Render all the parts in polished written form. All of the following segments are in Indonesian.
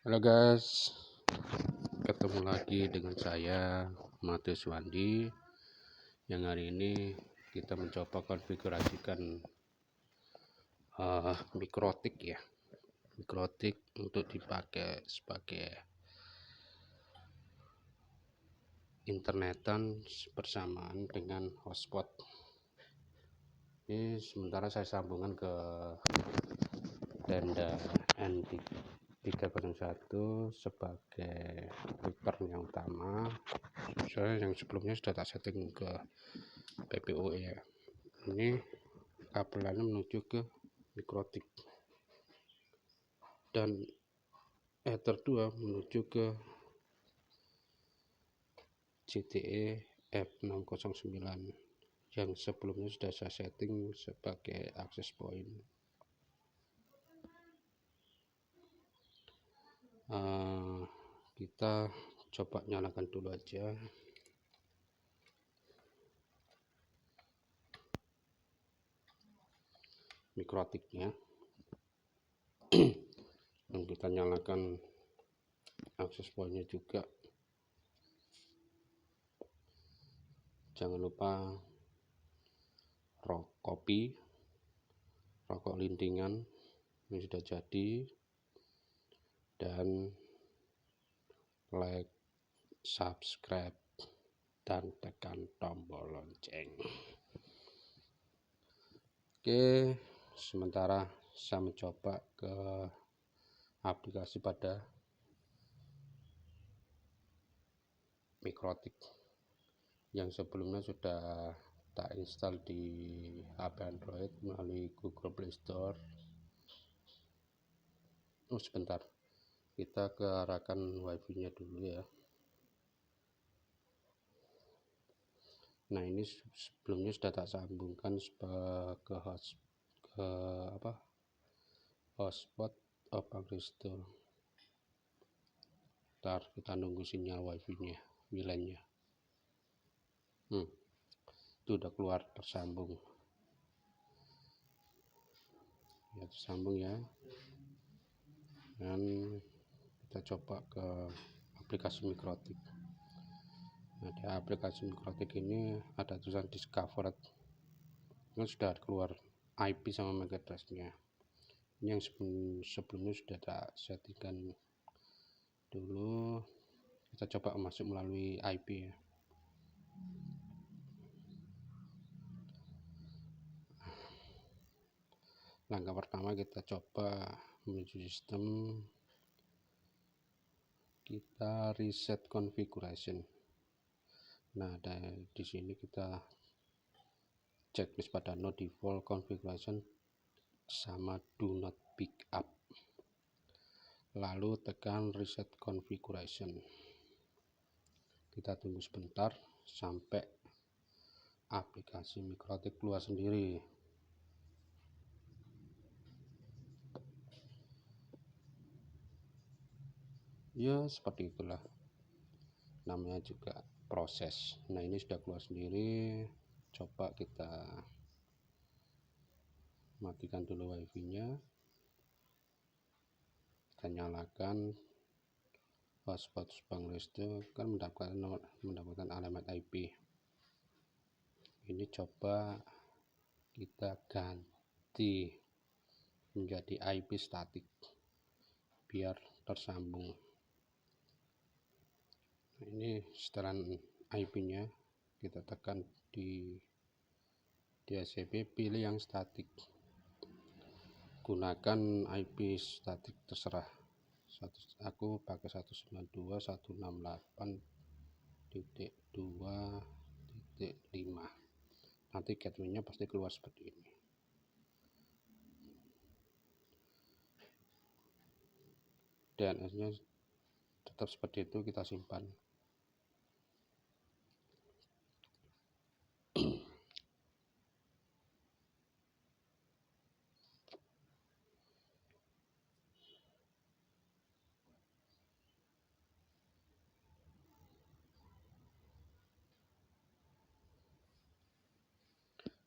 Halo guys, ketemu lagi dengan saya Matius Wandi. Yang hari ini kita mencoba konfigurasikan mikrotik ya, mikrotik untuk dipakai sebagai internetan bersamaan dengan hotspot. Ini sementara saya sambungkan ke tenda N301 sebagai router yang utama. Saya yang sebelumnya sudah tak setting ke PPO ya. Ini kabelannya menuju ke mikrotik dan Ether 2 menuju ke CTE F609 yang sebelumnya sudah saya setting sebagai access point. Kita coba nyalakan dulu aja. Mikrotiknya dan kita nyalakan akses pointnya juga. Jangan lupa rokok lintingan ini sudah jadi, dan like, subscribe, dan tekan tombol lonceng. Oke, sementara saya mencoba ke aplikasi pada mikrotik yang sebelumnya sudah tak install di HP Android melalui Google Play Store. Sebentar, kita ke arahkan wifi nya dulu ya. Nah, ini sebelumnya sudah tak sambungkan ke hotspot Open Restore. Ntar kita nunggu sinyal wifi nya, WLAN nya. Itu udah keluar, tersambung ya, tersambung ya. Dan kita coba ke aplikasi mikrotik. Nah, di aplikasi mikrotik ini ada tulisan discovered. Ini sudah keluar IP sama MAC address-nya. Ini yang sebelumnya sudah tak settingkan dulu. Kita coba masuk melalui IP ya. Langkah pertama kita coba menuju sistem, kita reset configuration. Nah, di sini kita checklist pada no default configuration sama do not pick up, lalu tekan reset configuration. Kita tunggu sebentar sampai aplikasi mikrotik keluar sendiri. Ya, seperti itulah, namanya juga proses. Nah, ini sudah keluar sendiri. Coba kita matikan dulu wifi nya, kita nyalakan hotspot Spanglist, kan mendapatkan alamat IP. Ini coba kita ganti menjadi IP statik biar tersambung. Nah, ini setelan IP nya, kita tekan di DHCP, pilih yang statik, gunakan IP statik terserah. Aku pakai 192.168.2.5. nanti gateway-nya pasti keluar seperti ini. DNS-nya tetap seperti itu, kita simpan.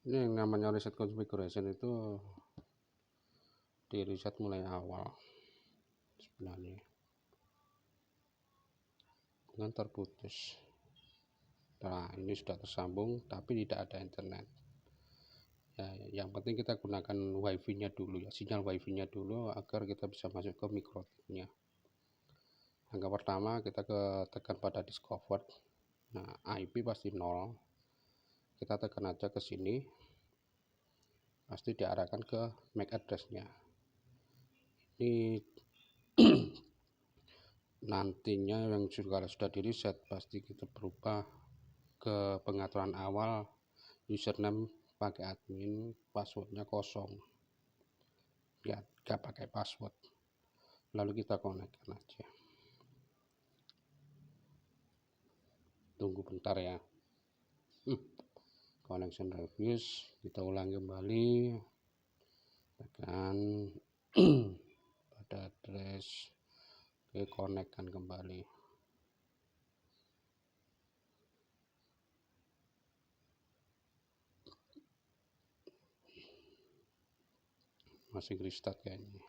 Ini yang namanya reset configuration itu di reset mulai awal sebenarnya. dengan terputus. Nah, ini sudah tersambung tapi tidak ada internet. Ya, yang penting kita gunakan wifi-nya dulu ya, sinyal wifi-nya dulu agar kita bisa masuk ke mikrotiknya. Langkah pertama kita tekan pada discover. Nah, IP pasti 0. Kita tekan aja ke sini. Pasti diarahkan ke MAC address-nya. Ini nantinya yang kalau sudah di reset pasti kita berubah ke pengaturan awal, username pakai admin, passwordnya kosong ya, nggak pakai password. Lalu kita konekkan aja, tunggu bentar ya. Connection refuse, kita ulang kembali, tekan pada address, oke, konekkan kembali. Masih restart kayaknya.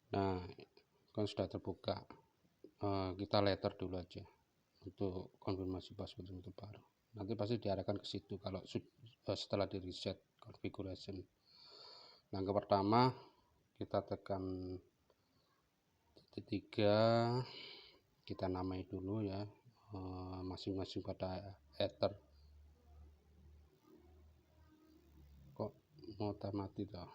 Nah, kan sudah terbuka. Kita letter dulu aja untuk konfirmasi password untuk baru. Nanti pasti diarahkan ke situ kalau setelah di reset configuration. Langkah pertama kita tekan titik 3, kita namai dulu ya, masing-masing pada ether. Kok mau mati toh?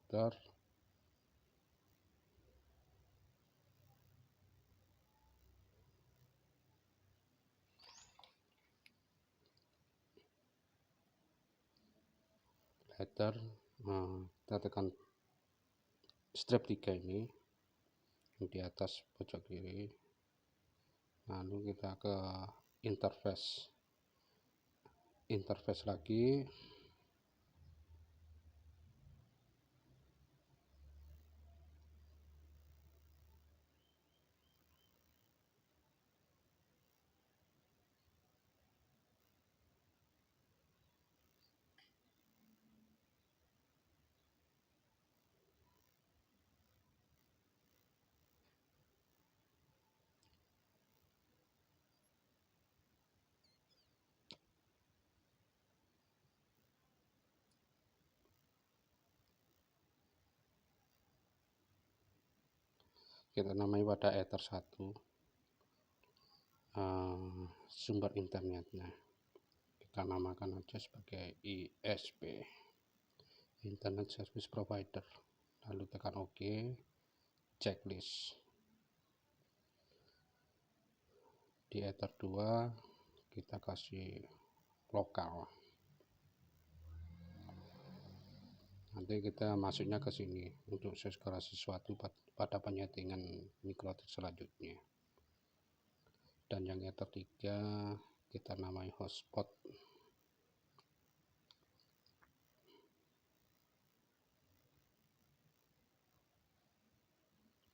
Ether. Header, kita tekan strip 3 ini di atas pojok kiri, lalu kita ke interface lagi, kita namai pada ether 1, sumber internetnya kita namakan aja sebagai ISP, Internet Service Provider, lalu tekan OK, checklist. Di ether 2 kita kasih lokal, nanti kita masuknya ke sini untuk segala sesuatu pada penyetingan mikrotik selanjutnya. Dan yang ether 3 kita namai hotspot,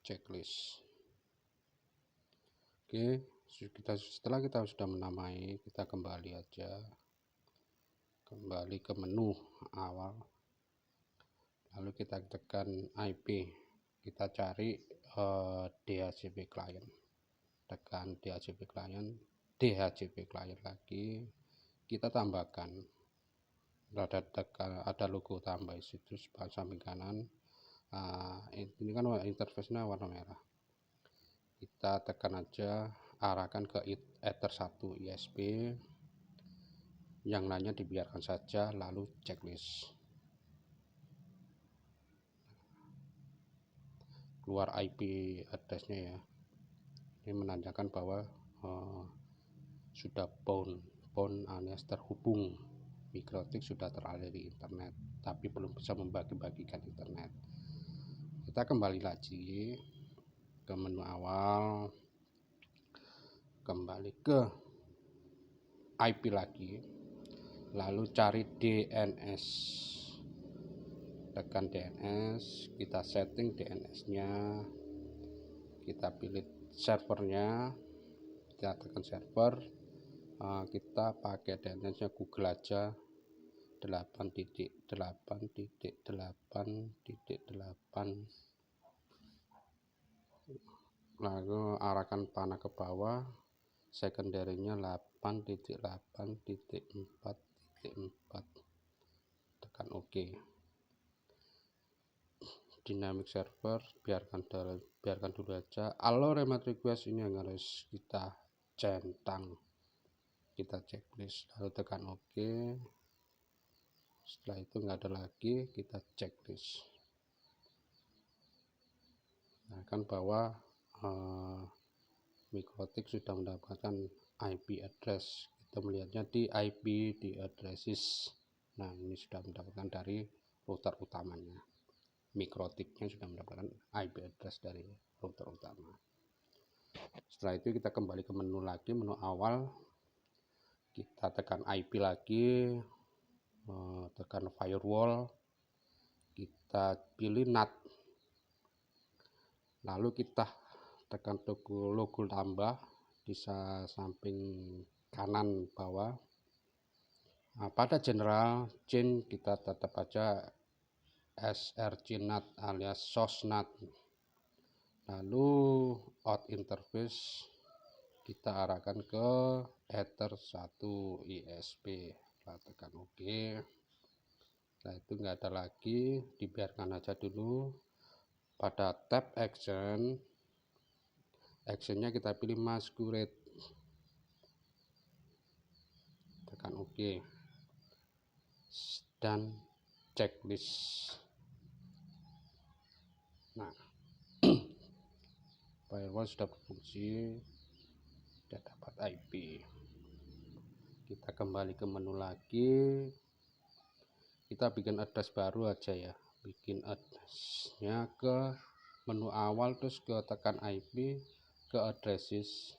checklist. Oke, setelah kita sudah menamai, kita kembali ke menu awal, lalu kita tekan IP, kita cari DHCP client, tekan DHCP client lagi, kita tambahkan, ada logo tambah situ samping kanan. Ini kan interface-nya warna merah, kita tekan aja, arahkan ke ether 1 ISP, yang lainnya dibiarkan saja, lalu checklist. Keluar IP address-nya ya, ini menandakan bahwa sudah bound alias terhubung, mikrotik sudah teraliri internet, tapi belum bisa membagi-bagikan internet. Kita kembali lagi ke menu awal, kembali ke IP lagi, lalu cari DNS, tekan DNS, kita setting DNS-nya, kita pilih servernya, kita tekan server, kita pakai DNS-nya Google aja, 8.8.8.8, lalu arahkan panah ke bawah, secondary-nya 8.8.4.4, tekan OK. Dynamic server biarkan dulu aja. Allow remote request ini yang harus kita centang, kita checklist, lalu tekan OK. Setelah itu nggak ada lagi, kita checklist. Nah, kan bahwa Mikrotik sudah mendapatkan IP address. Kita melihatnya di IP di addresses. Nah, ini sudah mendapatkan dari router utamanya. Mikrotiknya sudah mendapatkan IP address dari router utama. Setelah itu kita kembali ke menu lagi, menu awal, kita tekan IP lagi, tekan firewall, kita pilih NAT, lalu kita tekan logo tambah di samping kanan bawah. Nah, pada general chain kita tetap aja SRC NAT alias source NAT, lalu out interface kita arahkan ke Ether 1 ISP, tekan OK. Nah, itu nggak ada lagi, dibiarkan aja dulu. Pada tab actionnya kita pilih masquerade, tekan OK, dan checklist. Nah, firewall sudah berfungsi, sudah dapat IP. Kita kembali ke menu lagi, kita bikin address baru aja ya, bikin addressnya ke menu awal, terus ke tekan IP, ke addresses,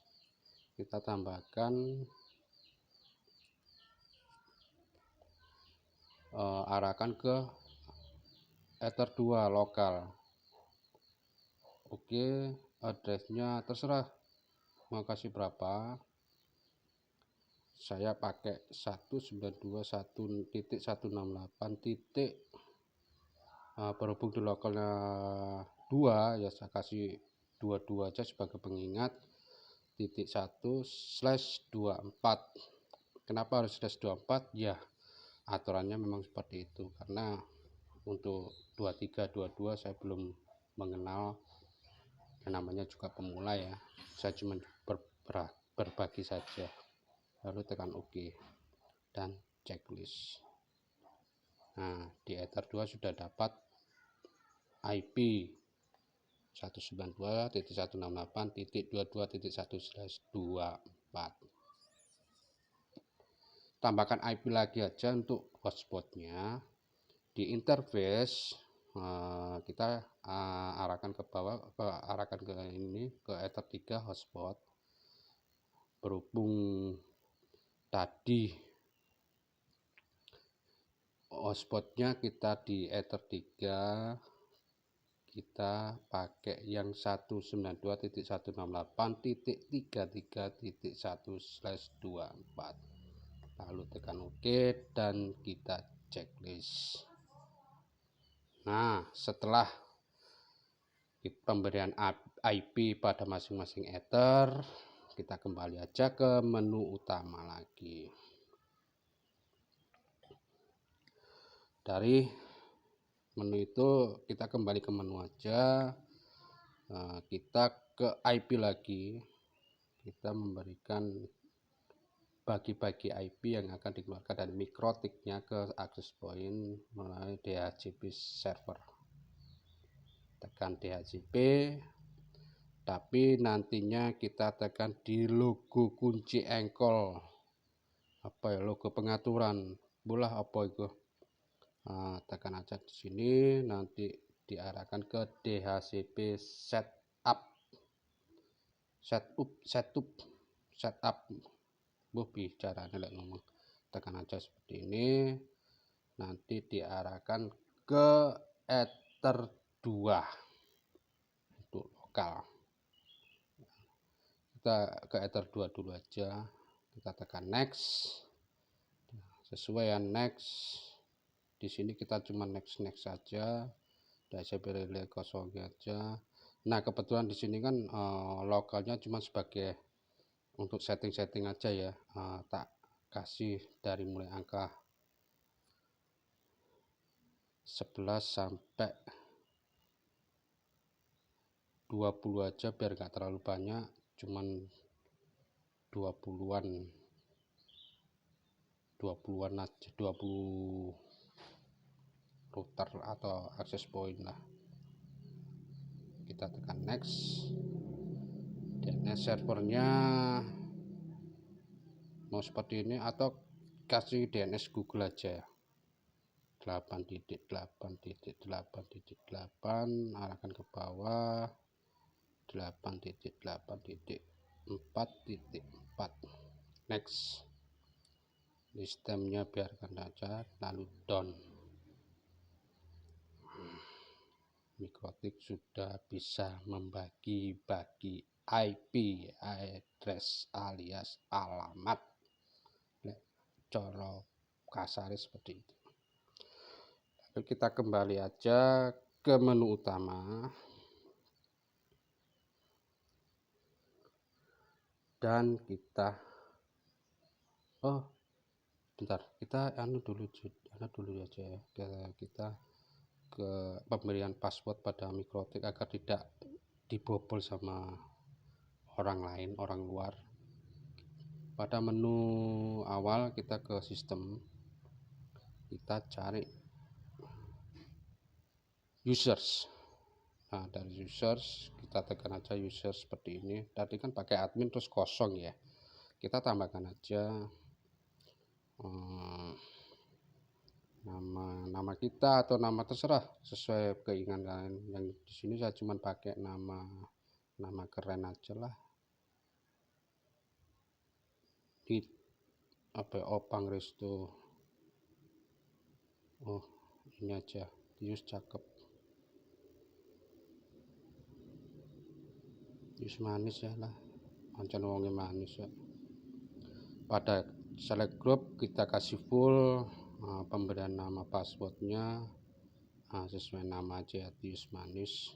kita tambahkan arahkan ke Ether 2 lokal. Oke, addressnya terserah mau kasih berapa, saya pakai 192.1.168. Berhubung di lokalnya 2 ya, saya kasih 22 aja sebagai pengingat, .1/24. Kenapa harus /24? Ya, aturannya memang seperti itu, karena untuk 23 22 saya belum mengenal, namanya juga pemula ya, saya cuma berbagi saja. Lalu tekan OK dan checklist. Nah, di Ether 2 sudah dapat IP 192.168.22.1/24. Tambahkan IP lagi aja untuk hotspotnya. Di interface kita arahkan ke bawah, arahkan ke ini, ke Ether 3 hotspot. Berhubung tadi hotspotnya kita di Ether 3, kita pakai yang 192.168.33.1/24. lalu tekan OK dan kita checklist. Nah, setelah pemberian IP pada masing-masing Ether, kita kembali aja ke menu utama lagi. Dari menu itu kita kembali ke menu aja, kita ke IP lagi, kita memberikan bagi-bagi IP yang akan dikeluarkan dari Mikrotiknya ke access point melalui DHCP server. Tekan DHCP, tapi nantinya kita tekan di logo kunci engkol, apa ya, logo pengaturan bola apa itu. Tekan aja di sini, nanti diarahkan ke DHCP setup. bicara lek ngomong, tekan aja seperti ini, nanti diarahkan ke Ether 2 untuk lokal. Kita ke Ether 2 dulu aja, kita tekan next, sesuai yang next. Di sini kita cuma next saja, DHCP relay kosong aja. Nah kebetulan di sini kan lokalnya cuma sebagai untuk setting aja ya, tak kasih dari mulai angka 11 sampai 20 aja biar gak terlalu banyak, cuman 20-an aja, 20 router atau access point lah. Kita tekan next. DNS servernya mau seperti ini atau kasih DNS Google aja, 8.8.8.8 arahkan ke bawah, 8.8.4.4. next. Sistemnya biarkan aja, lalu down. Mikrotik sudah bisa membagi-bagi IP address alias alamat, coro kasar seperti itu. Lalu kita kembali aja ke menu utama dan kita bentar, kita dulu aja ya, kita ke pemberian password pada Mikrotik agar tidak dibobol sama orang lain, orang luar. Pada menu awal kita ke sistem, kita cari users. Nah dari users kita tekan aja users seperti ini. Tadi kan pakai admin terus kosong ya, kita tambahkan aja nama kita atau nama terserah sesuai keinginan kalian. Yang di sini saya cuma pakai nama keren aja lah, di Opang Resto. Ini aja, Yus cakep, Yus manis ya lah, pancen wonge manis ya. Pada select group kita kasih full pemberian nama passwordnya sesuai nama aja, Tius Manis.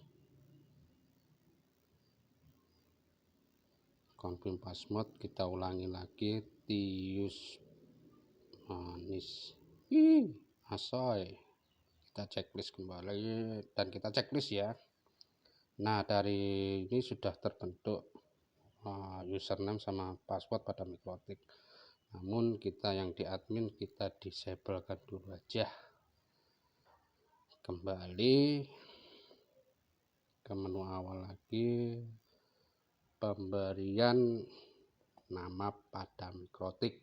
Confirm password kita ulangi lagi, Tius Manis. Asoy. Kita checklist kembali dan kita checklist ya. Nah dari ini sudah terbentuk username sama password pada Mikrotik. Namun kita yang di admin kita disablekan dulu aja. Kembali ke menu awal lagi, pemberian nama pada Mikrotik.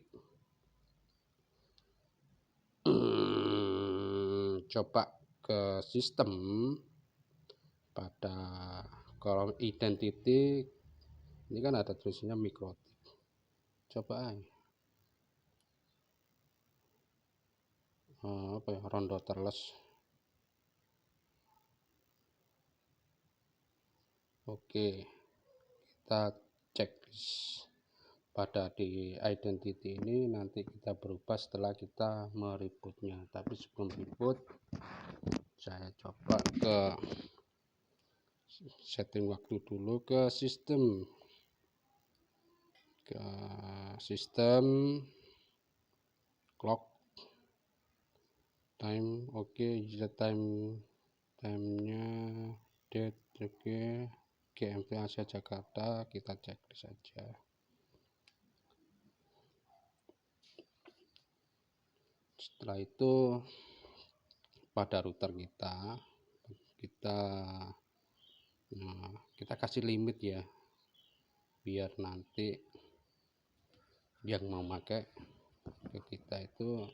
Coba ke sistem, pada kolom identity ini kan ada tulisannya Mikrotik. Coba rondo terles. Oke, kita cek pada di identity ini, nanti kita berubah setelah kita merebootnya. Tapi sebelum reboot saya coba ke setting waktu dulu, ke sistem, clock time. Oke, user timenya date. Oke, GMT Asia Jakarta, kita cek saja. Setelah itu pada router kita kasih limit ya, biar nanti yang mau pakai ke kita itu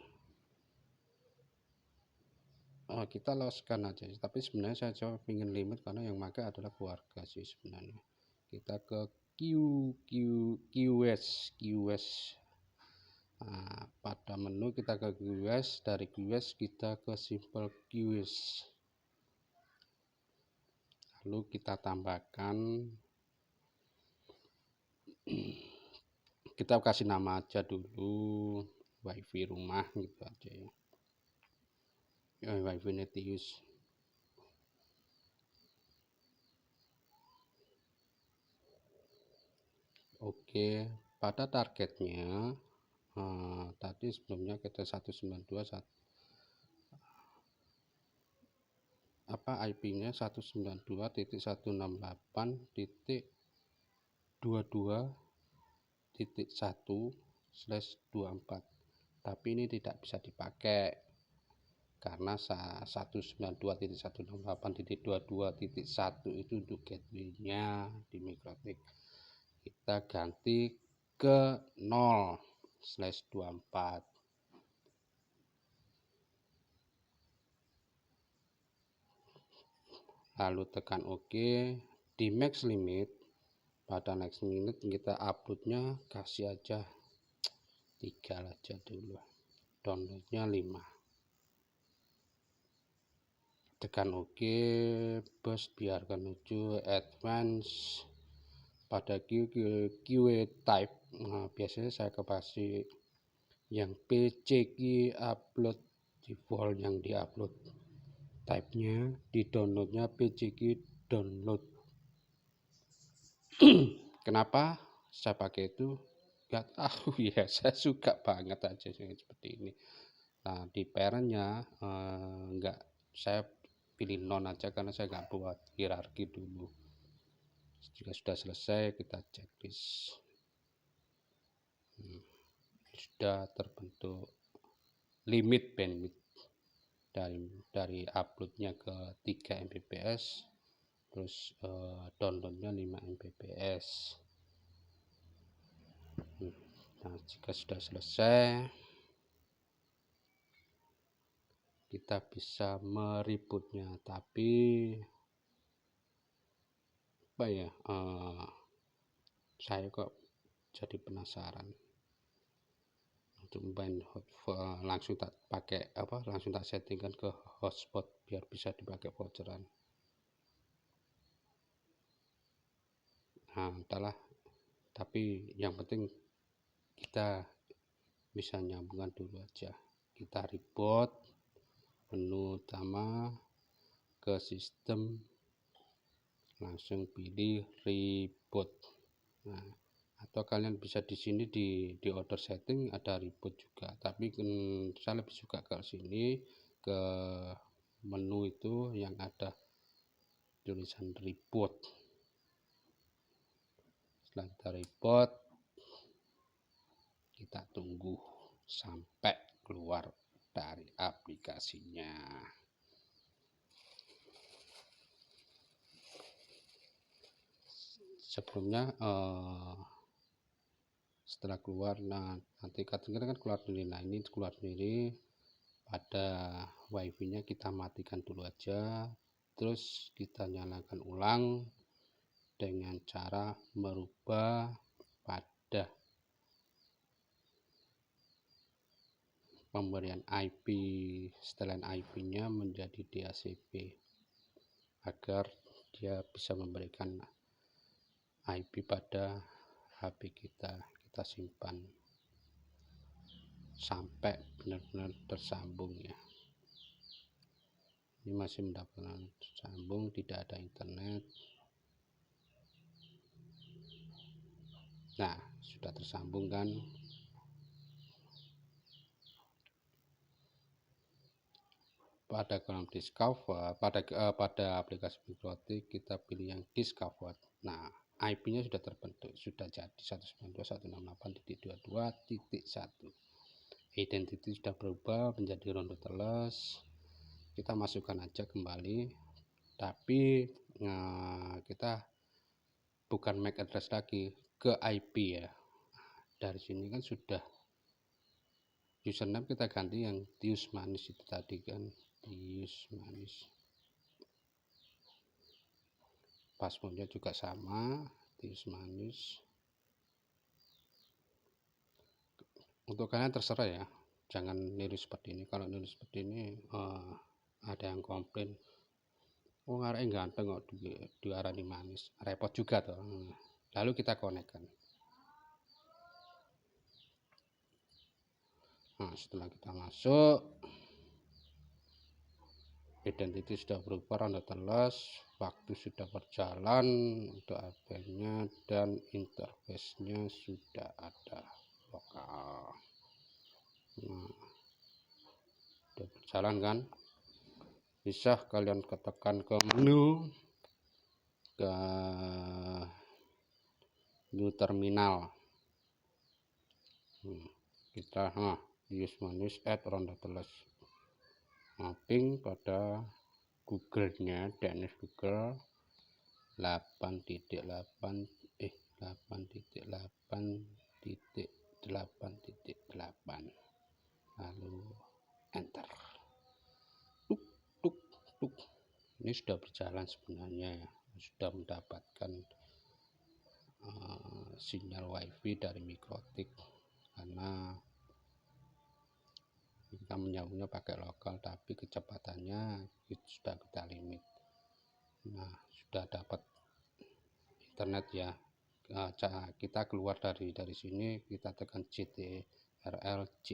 kita loskan aja. Tapi sebenarnya saya coba ingin limit karena yang pakai adalah keluarga sih sebenarnya. Kita ke QS Nah, pada menu kita ke QoS, dari QoS kita ke simple QoS, lalu kita tambahkan, kita kasih nama aja dulu wifi rumah gitu aja ya, wifi Netius. Oke, pada targetnya tadi sebelumnya kita 192 IP-nya 192.168.22.1/24, tapi ini tidak bisa dipakai karena 192.168.22.1 itu untuk gateway-nya di Mikrotik. Kita ganti ke 0/24, lalu tekan OK. Di max limit, pada next minute kita uploadnya kasih aja 3 aja dulu, downloadnya 5, tekan OK. Bus biarkan lucu, advance. Pada QA type, biasanya saya kasih yang PCQ upload default, yang diupload type-nya, di downloadnya PCQ download. Kenapa saya pakai itu nggak tahu ya, saya suka banget aja seperti ini. Nah, di parentnya nggak, saya pilih non aja karena saya nggak buat hierarki dulu. Jika sudah selesai kita checklist, sudah terbentuk limit bandwidth dari uploadnya ke 3 Mbps, terus downloadnya 5 Mbps. Nah, jika sudah selesai kita bisa merebootnya, tapi apa ya, saya kok jadi penasaran untuk main langsung tak pakai langsung tak settingkan ke hotspot biar bisa dipakai voucheran. Nah, entahlah, tapi yang penting kita bisa nyambungkan dulu aja. Kita reboot menu utama ke sistem, langsung pilih reboot. Nah, atau kalian bisa di sini di order setting ada reboot juga, tapi saya lebih suka ke sini, ke menu itu yang ada tulisan reboot. Setelah kita reboot, kita tunggu sampai keluar dari aplikasinya. Sebelumnya setelah keluar, nah nanti kadang-kadang kan keluar sendiri. Nah, ini keluar sendiri. Pada wifi nya kita matikan dulu aja, terus kita nyalakan ulang dengan cara merubah pada pemberian IP, setelan IP nya menjadi DHCP agar dia bisa memberikan IP pada HP kita simpan sampai benar-benar tersambung ya. Ini masih mendapatkan tersambung, tidak ada internet. Nah, sudah tersambung kan. Pada kolom discover, pada aplikasi Mikrotik kita pilih yang discover. Nah, IP-nya sudah terbentuk, sudah jadi 192.168.22.1. Identity sudah berubah menjadi rondoteles. Kita masukkan aja kembali, tapi kita bukan MAC address lagi, ke IP ya. Dari sini kan sudah username kita ganti yang Tius Manis itu tadi kan, Tius Manis. Passwordnya juga sama, Tius Manis. Untuk kalian terserah ya, jangan niru seperti ini. Kalau niru seperti ini ada yang komplain, oh ngarep ganteng kok diarani manis, repot juga toh. Lalu kita konekkan. Nah, setelah kita masuk, identity sudah berubah, ronda teles, waktu sudah berjalan untuk adminnya, dan interface-nya sudah ada lokal. Nah, sudah berjalan kan, bisa kalian ketekan ke menu, ke new terminal. Kita use manage add ronda teles, mapping pada Google-nya, DNS Google 8.8 8.8.8, lalu enter. Tuk. Ini sudah berjalan sebenarnya, sudah mendapatkan sinyal wifi dari Mikrotik, karena kita menyambungnya pakai lokal, tapi kecepatannya itu sudah kita limit. Nah, sudah dapat internet ya. Kita keluar dari sini, kita tekan CTRL-C.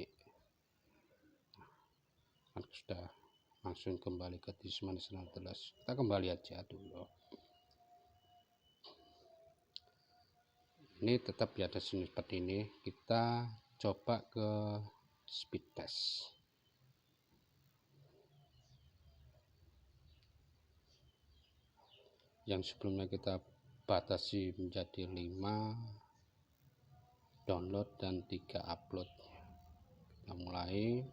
Nah, sudah langsung kembali ke Dismanis teles. Kita kembali aja dulu. Ini tetap ya ada sini seperti ini. Kita coba ke speed test. Yang sebelumnya kita batasi menjadi 5 download dan 3 upload. Kita mulai.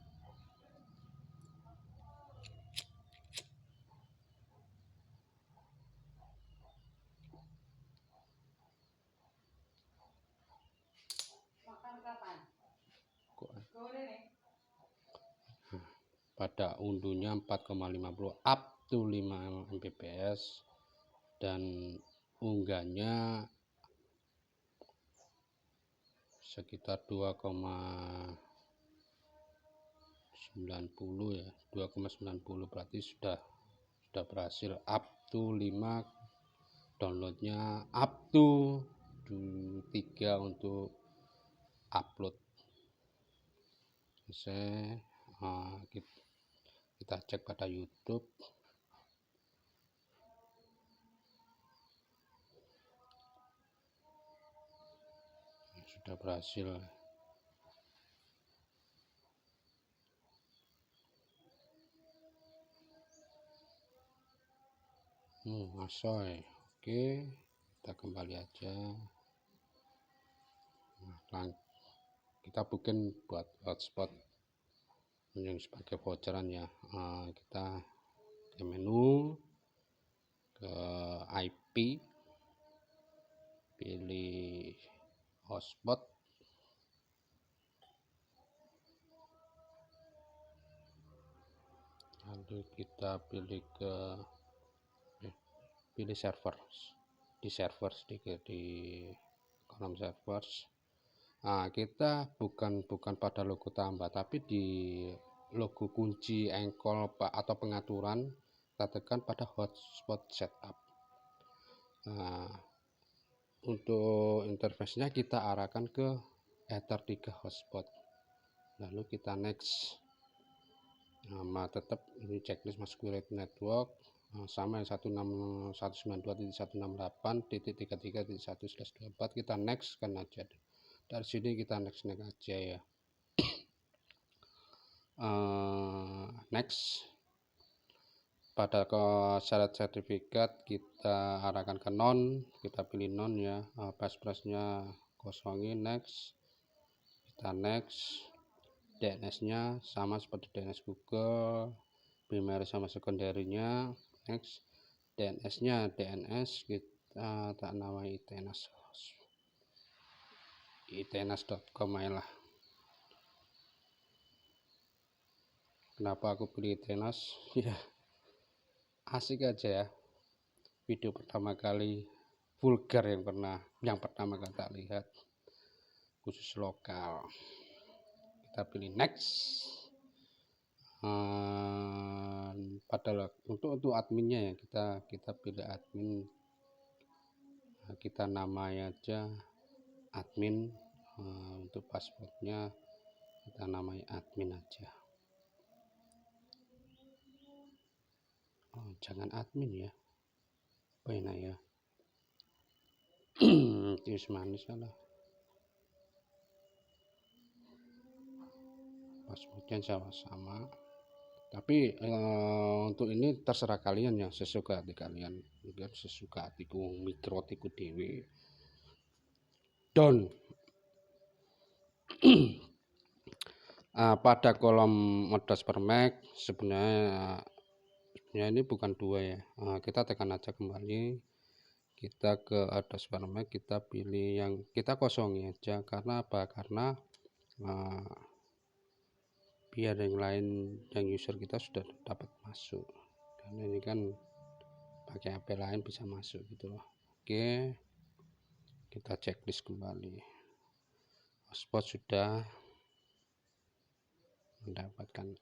Pada unduhnya 4,50 up to 5 Mbps, dan unggahnya sekitar 2,90 ya, 2,90, berarti sudah berhasil up to 5, downloadnya up to 3 untuk upload. Kita cek pada YouTube. Sudah berhasil. Asoy. Oke, kita kembali aja. Kita bikin buat hotspot yang sebagai voucheran ya. Kita ke menu, ke IP, pilih hotspot, lalu kita pilih servers, di servers, di kolom servers. Nah, kita bukan pada logo tambah, tapi di logo kunci engkol atau pengaturan, kita tekan pada hotspot setup. Nah, untuk interface-nya kita arahkan ke Ether 3 hotspot, lalu kita next. Nama tetap ini checklist masquerade network, sama yang 192.168.33.1/24, kita next kan aja. Dari sini kita next aja ya. Next, pada syarat sertifikat kita arahkan ke non, kita pilih non ya. Password-nya kosongin, next. Kita next. DNS-nya sama seperti DNS Google, primary sama secondary-nya, next. DNS-nya DNS kita tak namai itenas.com lah. Kenapa aku pilih Itenas? Ya, asik aja ya. Video pertama kali vulgar yang pertama kali tak lihat, khusus lokal. kita pilih next. Padahal untuk adminnya ya, kita pilih admin. Nah, kita namai aja admin. Untuk passwordnya kita namai admin aja. Jangan admin ya, apa enak ya. Tius manis lah, passwordnya sama-sama. Tapi untuk ini terserah kalian ya, sesuka hati kalian, sesuka hatiku mikrotiku dewi. Down. Pada kolom modas permek sebenarnya ini bukan 2 ya. Kita tekan aja kembali, kita ke address permek, kita pilih yang kita kosongi aja. Karena apa? Karena biar yang lain, yang user kita sudah dapat masuk, karena ini kan pakai HP lain bisa masuk gitu loh. Oke, kita checklist kembali. Hotspot sudah mendapatkan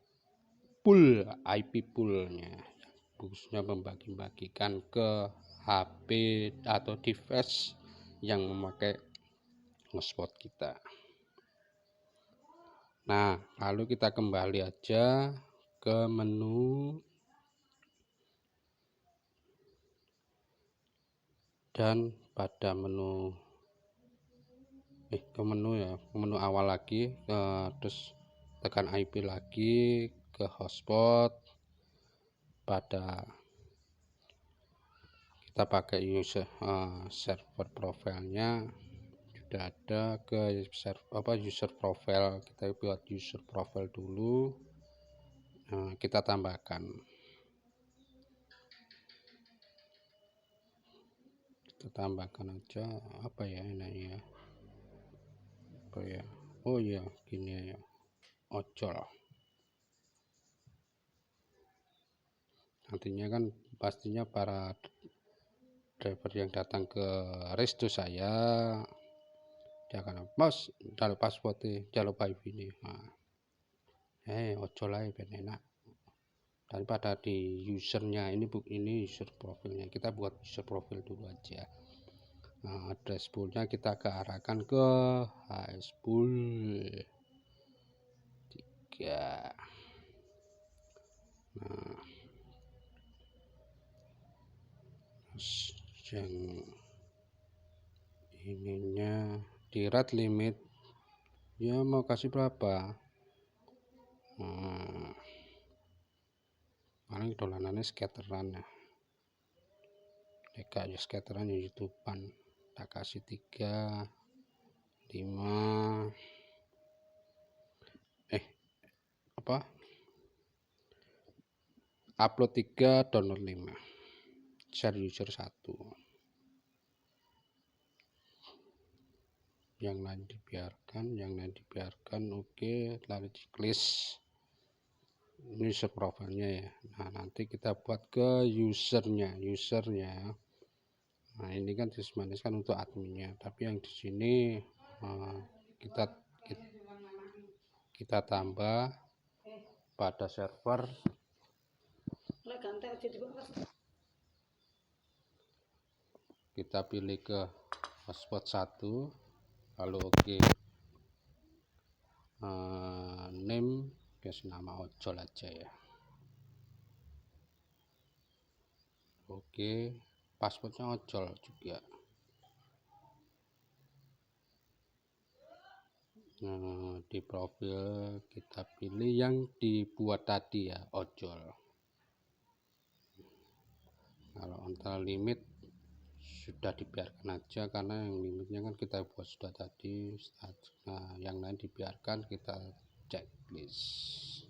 pool IP poolnya, khususnya membagi-bagikan ke HP atau device yang memakai hotspot kita. Nah, lalu kita kembali aja ke menu dan pada menu ke menu awal lagi, terus tekan IP lagi, ke hotspot. Pada kita pakai user server profilnya sudah ada, ke user profile kita buat user profile dulu. Kita tambahkan, aja apa ya enaknya, apa ya, oh ya gini ya, ojol. Nantinya kan pastinya para driver yang datang ke resto saya, dia akan mas jalur password jalur wifi ini. Ojol aja ben enak daripada di usernya. Ini user profilnya, kita buat user profil dulu aja. Address poolnya kita kearahkan ke HS pool 3. Yang ininya di rate limit ya mau kasih berapa, paling dolanannya skateran ya, ya skateran ya YouTubean, tak kasih 3 5 upload 3 download 5, share user 1, yang lain dibiarkan. Oke, lalu checklist user profilnya ya. Nah, nanti kita buat ke usernya. Nah, ini kan manis kan untuk adminnya, tapi yang di sini kita tambah pada server. Kita pilih ke hotspot 1, lalu oke. Name kasih nama ojol aja ya. Oke, passwordnya ojol juga. Nah, di profil kita pilih yang dibuat tadi ya, ojol. Kalau antara limit sudah dibiarkan aja, karena yang limitnya kan kita buat sudah tadi. Nah, yang lain dibiarkan, kita checklist.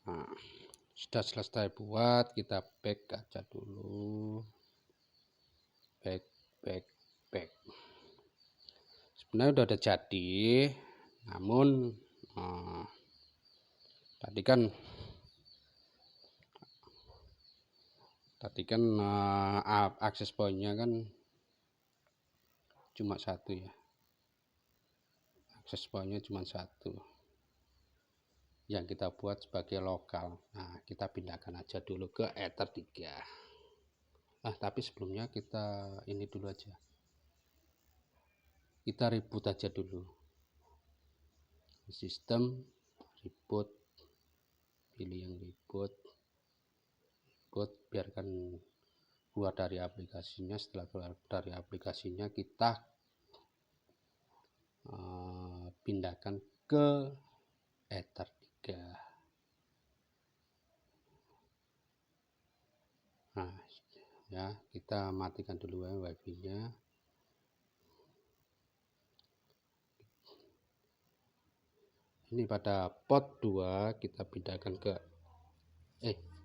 Nah, sudah selesai buat, kita back aja dulu. Back. Sebenarnya udah ada jadi, namun tadi kan akses pointnya kan cuma satu ya, akses pointnya cuma satu yang kita buat sebagai lokal. Nah, kita pindahkan aja dulu ke Ether 3. Tapi sebelumnya kita ini dulu aja, kita reboot aja dulu sistem, reboot, pilih yang reboot, biarkan keluar dari aplikasinya. Setelah keluar dari aplikasinya, kita pindahkan ke Ether 3. Nah ya, kita matikan dulu ya wifi-nya. Ini pada port 2 kita pindahkan ke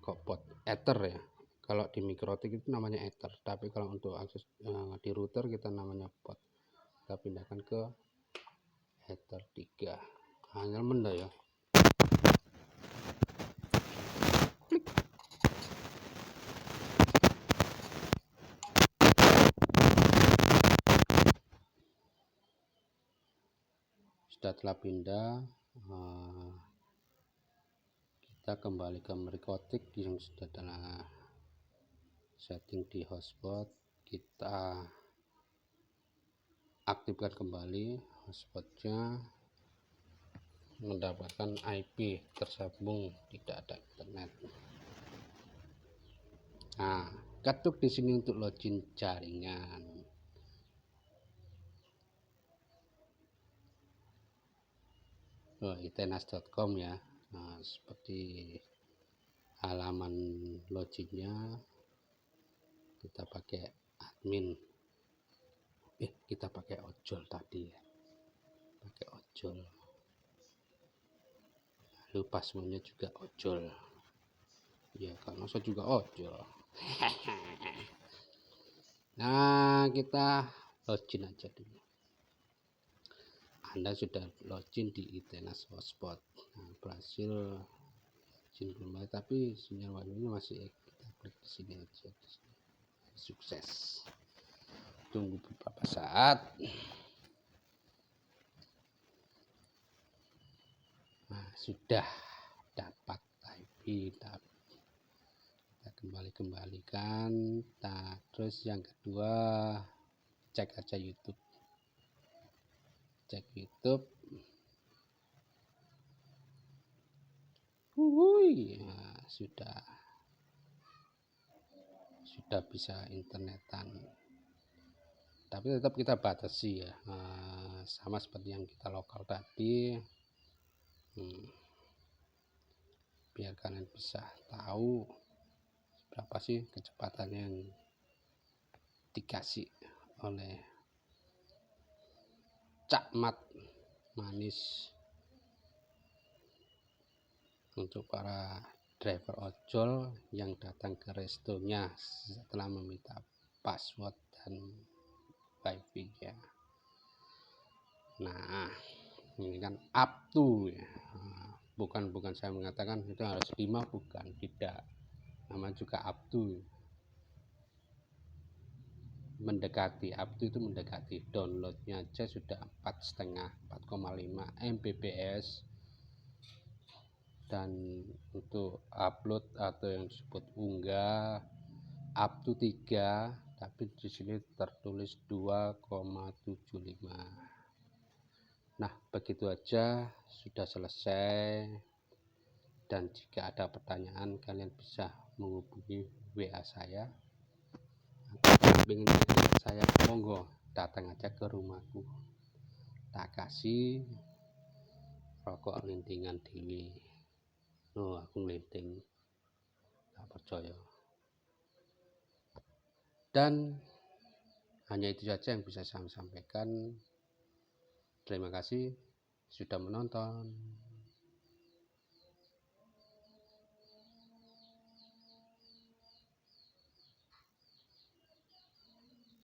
port Ether ya. Kalau di Mikrotik itu namanya Ether, tapi kalau untuk akses di router kita namanya port. Kita pindahkan ke Ether 3. Hanya benda ya. Klik. Setelah pindah, kita kembali ke Mikrotik yang sudah telah setting di hotspot. Kita aktifkan kembali hotspotnya, mendapatkan IP tersambung, tidak ada internet. Nah, ketuk di sini untuk login jaringan. itenas.com ya. Nah, seperti halaman loginnya, kita pakai admin. Kita pakai ojol tadi ya, pakai ojol. Lalu passwordnya juga ojol ya, karena saya juga ojol. Nah, kita login aja dulu. Anda sudah login di Itenas hotspot. Nah, berhasil login kembali, tapi sinyal wifi-nya masih kita klik di sini aja. Di sini. Sukses. Tunggu beberapa saat. Nah, sudah dapat IP. Kita kembalikan. Nah, terus yang kedua, cek aja YouTube. Cek YouTube. Nah, sudah bisa internetan, tapi tetap kita batasi ya, sama seperti yang kita lokal tadi. Biar kalian bisa tahu berapa sih kecepatan yang dikasih oleh Cak Mat Manis untuk para driver ojol yang datang ke restonya setelah meminta password dan wifi ya. Nah, ini kan up to ya. Bukan saya mengatakan itu harus 5, bukan, tidak. Nama juga up to. Mendekati, up to itu mendekati. Downloadnya aja sudah 4,5 Mbps. Dan untuk upload atau yang disebut unggah up to 3, tapi di sini tertulis 2,75. Nah, begitu aja sudah selesai. Dan jika ada pertanyaan, kalian bisa menghubungi WA saya. Ingin saya, monggo datang aja ke rumahku, tak kasih rokok lintingan dewi. Aku ngelinting, tak percaya. Dan hanya itu saja yang bisa saya sampaikan. Terima kasih sudah menonton.